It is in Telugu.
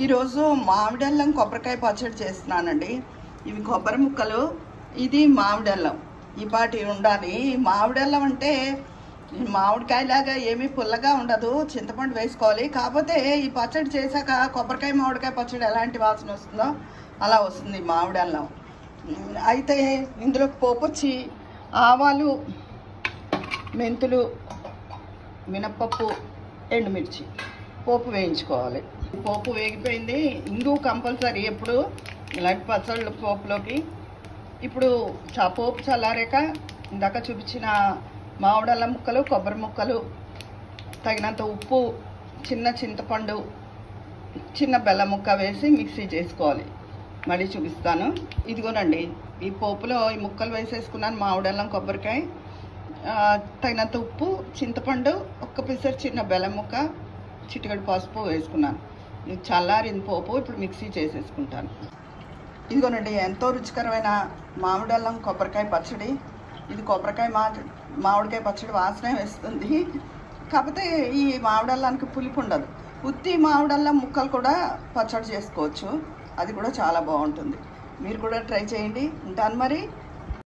ఈరోజు మామిడల్లం కొబ్బరికాయ పచ్చడి చేస్తున్నానండి. ఇవి కొబ్బరి ముక్కలు, ఇది మామిడల్లం. ఈ పాటి ఉండాలి. మామిడల్లం అంటే మామిడికాయలాగా ఏమీ పుల్లగా ఉండదు, చింతపండు వేసుకోవాలి. కాకపోతే ఈ పచ్చడి చేశాక కొబ్బరికాయ మామిడికాయ పచ్చడి ఎలాంటి వాసన వస్తుందో అలా వస్తుంది మామిడల్లం. అయితే ఇందులో పోపొచ్చి ఆవాలు, మెంతులు, మినప్పప్పు, ఎండుమిర్చి పోపు వేయించుకోవాలి. పోపు వేగిపోయింది. ఇంగు కంపల్సరీ ఎప్పుడు ఇలాంటి పచ్చళ్ళ పోపులోకి. ఇప్పుడు పోపు చల్లారాక ఇందాక చూపించిన మామిడల్లం ముక్కలు, కొబ్బరి ముక్కలు, తగినంత ఉప్పు, చిన్న చింతపండు, చిన్న బెల్లం ముక్క వేసి మిక్సీ చేసుకోవాలి. మళ్ళీ చూపిస్తాను. ఇదిగోనండి, ఈ పోపులో ఈ ముక్కలు వేసేసుకున్నాను. మామిడల్లం, కొబ్బరికాయ, తగినంత ఉప్పు, చింతపండు, ఒక్క పిసరు చిన్న బెల్లం ముక్క, చిటికెడు పసుపు వేసుకున్నాను. ఇది చల్లారింది పోపు. ఇప్పుడు మిక్సీ చేసేసుకుంటాను. ఇదిగోనండి, ఎంతో రుచికరమైన మామిడల్లం కొబ్బరికాయ పచ్చడి. ఇది కొబ్బరికాయ మామిడికాయ పచ్చడి వాసనే వేస్తుంది. కాకపోతే ఈ మామిడల్లానికి పులుపు ఉండదు. ఉత్తి మామిడల్లం ముక్కలు కూడా పచ్చడి చేసుకోవచ్చు. అది కూడా చాలా బాగుంటుంది. మీరు కూడా ట్రై చేయండి. ఉంటాను మరి.